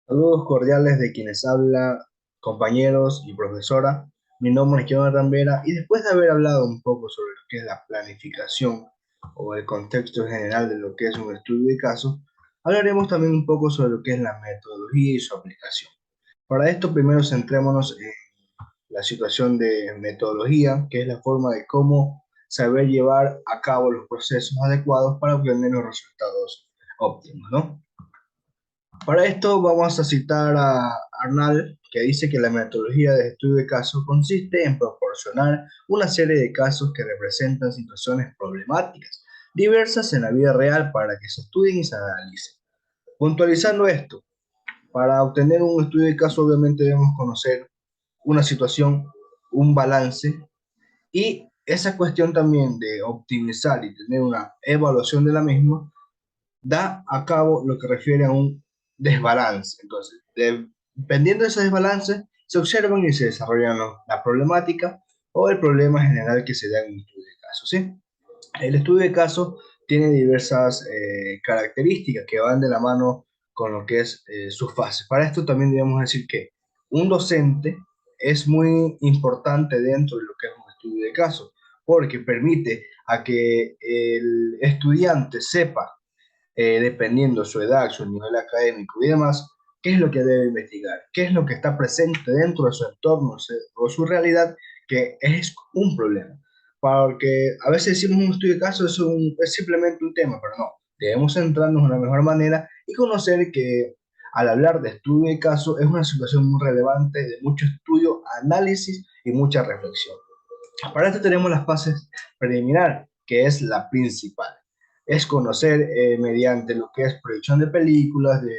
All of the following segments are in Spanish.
Saludos cordiales de quienes habla, compañeros y profesora. Mi nombre es Jonathan Vera y después de haber hablado un poco sobre lo que es la planificación o el contexto general de lo que es un estudio de caso, hablaremos también un poco sobre lo que es la metodología y su aplicación. Para esto, primero centrémonos en la situación de metodología, que es la forma de cómo saber llevar a cabo los procesos adecuados para obtener los resultados óptimos, ¿no? Para esto vamos a citar a Arnall, que dice que la metodología de estudio de casos consiste en proporcionar una serie de casos que representan situaciones problemáticas diversas en la vida real para que se estudien y se analicen. Puntualizando esto, para obtener un estudio de caso obviamente debemos conocer una situación, un balance y esa cuestión también de optimizar y tener una evaluación de la misma da a cabo lo que refiere a un desbalance. Entonces, dependiendo de ese desbalance, se observan y se desarrollan la problemática o el problema general que se da en un estudio de caso, ¿sí? El estudio de caso tiene diversas características que van de la mano con lo que es sus fases. Para esto también debemos decir que un docente es muy importante dentro de lo que es un estudio de caso, porque permite a que el estudiante sepa dependiendo su edad, su nivel académico y demás, qué es lo que debe investigar, qué es lo que está presente dentro de su entorno o su realidad, que es un problema. Porque a veces decimos un estudio de caso es simplemente un tema, pero no, debemos centrarnos de una mejor manera y conocer que al hablar de estudio de caso es una situación muy relevante de mucho estudio, análisis y mucha reflexión. Para esto tenemos las fases preliminar, que es la principal. Es conocer mediante lo que es proyección de películas, de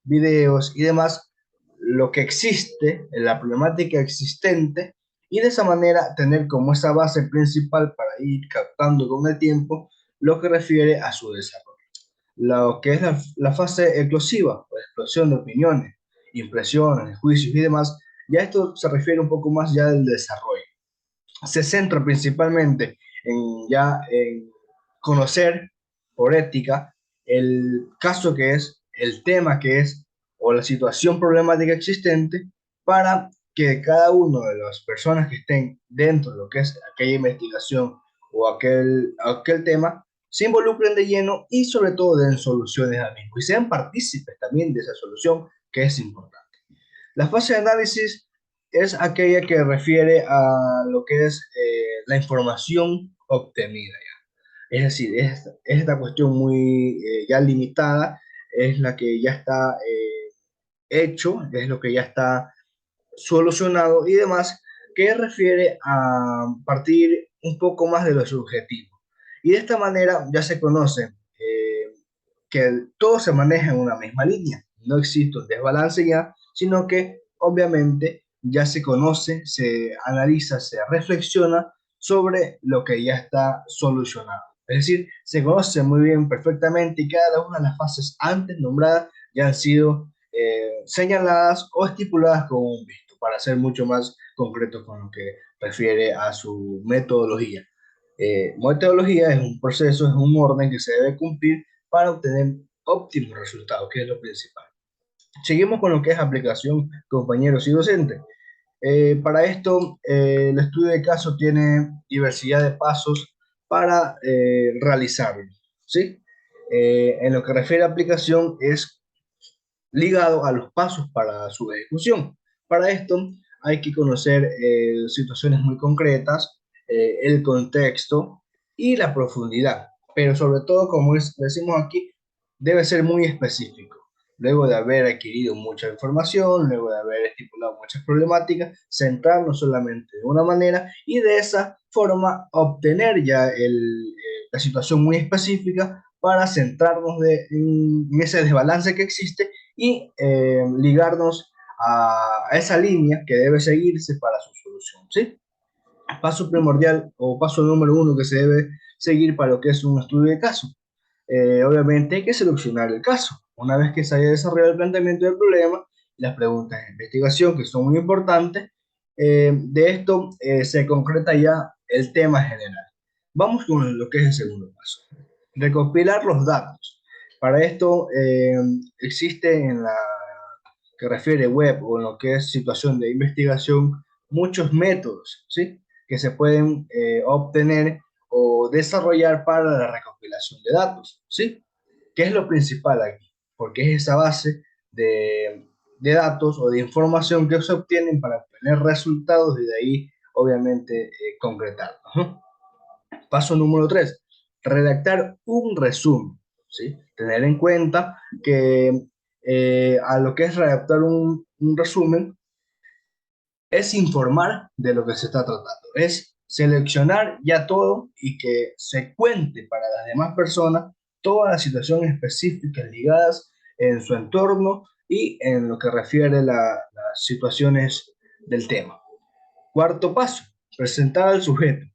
videos y demás, lo que existe, la problemática existente, y de esa manera tener como esa base principal para ir captando con el tiempo lo que refiere a su desarrollo. Lo que es la fase eclosiva, o explosión de opiniones, impresiones, juicios y demás, ya esto se refiere un poco más ya del desarrollo, se centra principalmente en conocer por ética el caso que es, el tema que es o la situación problemática existente para que cada una de las personas que estén dentro de lo que es aquella investigación o aquel tema se involucren de lleno y sobre todo den soluciones al mismo y sean partícipes también de esa solución que es importante. La fase de análisis es aquella que refiere a lo que es la información obtenida ya. Es decir, es esta cuestión muy ya limitada, es la que ya está hecho, es lo que ya está solucionado y demás, que refiere a partir un poco más de lo subjetivo. Y de esta manera ya se conoce que todo se maneja en una misma línea. No existe un desbalance ya, sino que obviamente ya se conoce, se analiza, se reflexiona sobre lo que ya está solucionado. Es decir, se conoce muy bien perfectamente y cada una de las fases antes nombradas ya han sido señaladas o estipuladas con un visto, para ser mucho más concreto con lo que refiere a su metodología. Metodología es un proceso, es un orden que se debe cumplir para obtener óptimos resultados, que es lo principal. Seguimos con lo que es aplicación, compañeros y docentes. Para esto, el estudio de caso tiene diversidad de pasos para realizarlo, ¿sí? En lo que refiere a aplicación, es ligado a los pasos para su ejecución. Para esto hay que conocer situaciones muy concretas, el contexto y la profundidad, pero sobre todo, como decimos aquí, debe ser muy específico. Luego de haber adquirido mucha información, luego de haber estipulado muchas problemáticas, centrarnos solamente de una manera y de esa forma obtener ya la situación muy específica para centrarnos en ese desbalance que existe y ligarnos a esa línea que debe seguirse para su solución, ¿sí? Paso primordial o paso número uno que se debe seguir para lo que es un estudio de caso. Obviamente hay que seleccionar el caso. Una vez que se haya desarrollado el planteamiento del problema, las preguntas de investigación, que son muy importantes, de esto se concreta ya el tema general. Vamos con lo que es el segundo paso. Recopilar los datos. Para esto existe en que refiere web o en lo que es situación de investigación, muchos métodos, ¿sí? Que se pueden obtener o desarrollar para la recopilación de datos, ¿sí? ¿Qué es lo principal aquí? Porque es esa base de datos o de información que se obtienen para obtener resultados y de ahí, obviamente, concretarlos, ¿no? Paso número 3, redactar un resumen, ¿sí? Tener en cuenta que a lo que es redactar un resumen es informar de lo que se está tratando, es seleccionar ya todo y que se cuente para las demás personas todas las situaciones específicas ligadas en su entorno y en lo que refiere las situaciones del tema. Cuarto paso, presentar al sujeto.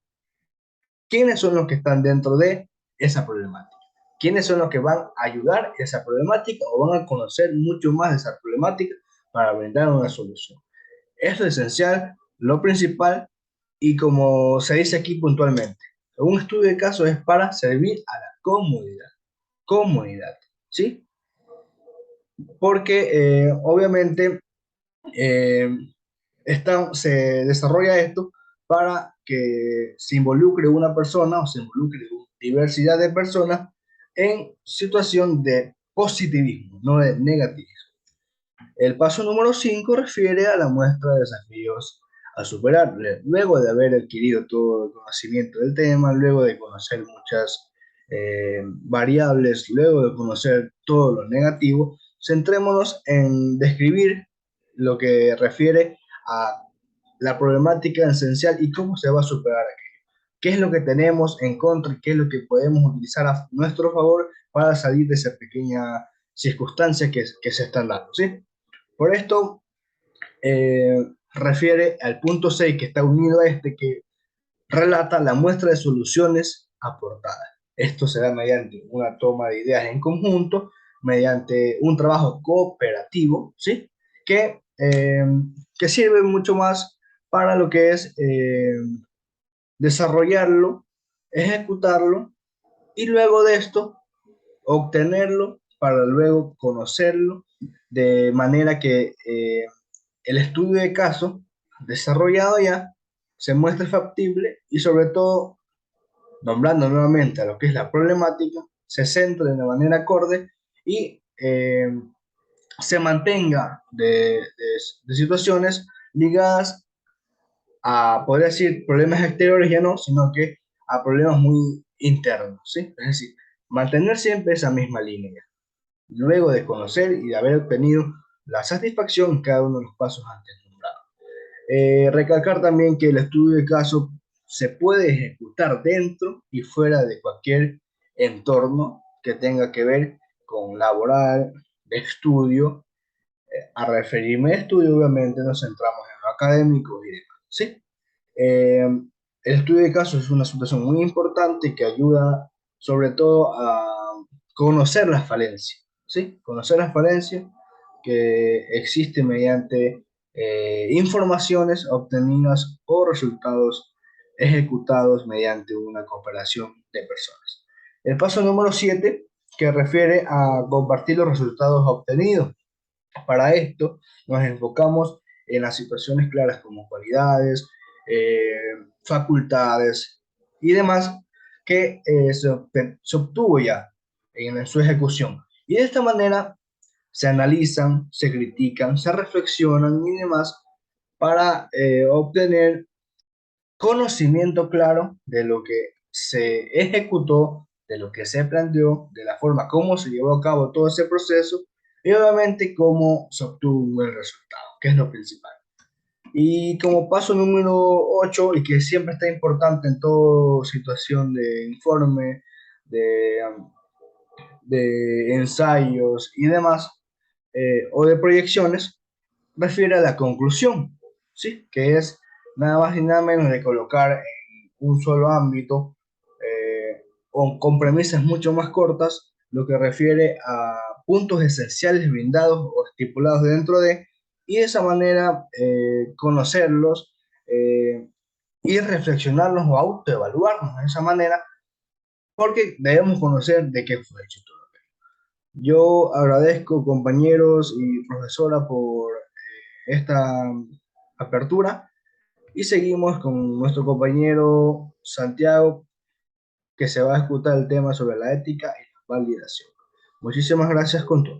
¿Quiénes son los que están dentro de esa problemática? ¿Quiénes son los que van a ayudar a esa problemática o van a conocer mucho más de esa problemática para brindar una solución? Es lo esencial, lo principal, y como se dice aquí puntualmente, un estudio de caso es para servir a la comunidad, ¿sí? Porque obviamente eh, se desarrolla esto para que se involucre una persona o se involucre diversidad de personas en situación de positivismo, no de negativismo. El paso número 5 refiere a la muestra de desafíos a superar. Luego de haber adquirido todo el conocimiento del tema, luego de conocer muchas variables, luego de conocer todo lo negativo, centrémonos en describir lo que refiere a la problemática esencial y cómo se va a superar aquello. ¿Qué es lo que tenemos en contra y qué es lo que podemos utilizar a nuestro favor para salir de esa pequeña circunstancia que se están dando, ¿sí? Por esto, eh, refiere al punto 6 que está unido a este, que relata la muestra de soluciones aportadas. Esto se da mediante una toma de ideas en conjunto, mediante un trabajo cooperativo, ¿sí? Que sirve mucho más para lo que es desarrollarlo, ejecutarlo y luego de esto obtenerlo para luego conocerlo de manera que el estudio de caso desarrollado ya se muestre factible y sobre todo, nombrando nuevamente a lo que es la problemática, se centre de manera acorde y se mantenga de situaciones ligadas a, podría decir, problemas exteriores ya no, sino que a problemas muy internos, ¿sí? Es decir, mantener siempre esa misma línea, luego de conocer y de haber obtenido la satisfacción en cada uno de los pasos antes nombrados. Recalcar también que el estudio de caso se puede ejecutar dentro y fuera de cualquier entorno que tenga que ver con laboral, de estudio. A referirme a estudio, obviamente nos centramos en lo académico y demás, ¿sí? El estudio de caso es una situación muy importante que ayuda sobre todo a conocer las falencias, ¿sí? Conocer las falencias que existen mediante informaciones obtenidas o resultados ejecutados mediante una cooperación de personas. El paso número 7 que refiere a compartir los resultados obtenidos. Para esto nos enfocamos en las situaciones claras como cualidades, eh, facultades y demás que se obtuvo ya en su ejecución. Y de esta manera se analizan, se critican, se reflexionan y demás para obtener conocimiento claro de lo que se ejecutó, de lo que se planteó, de la forma como se llevó a cabo todo ese proceso y obviamente cómo se obtuvo un buen resultado, que es lo principal. Y como paso número 8 y que siempre está importante en toda situación de informe, de, de ensayos y demás, o de proyecciones, refiere a la conclusión, ¿sí? Que es nada más y nada menos de colocar en un solo ámbito o con premisas mucho más cortas lo que refiere a puntos esenciales brindados o estipulados dentro de, y de esa manera conocerlos y reflexionarlos o autoevaluarnos de esa manera, porque debemos conocer de qué fue hecho todo. Yo agradezco, compañeros y profesora, por esta apertura y seguimos con nuestro compañero Santiago, que se va a escuchar el tema sobre la ética y la validación. Muchísimas gracias con todo.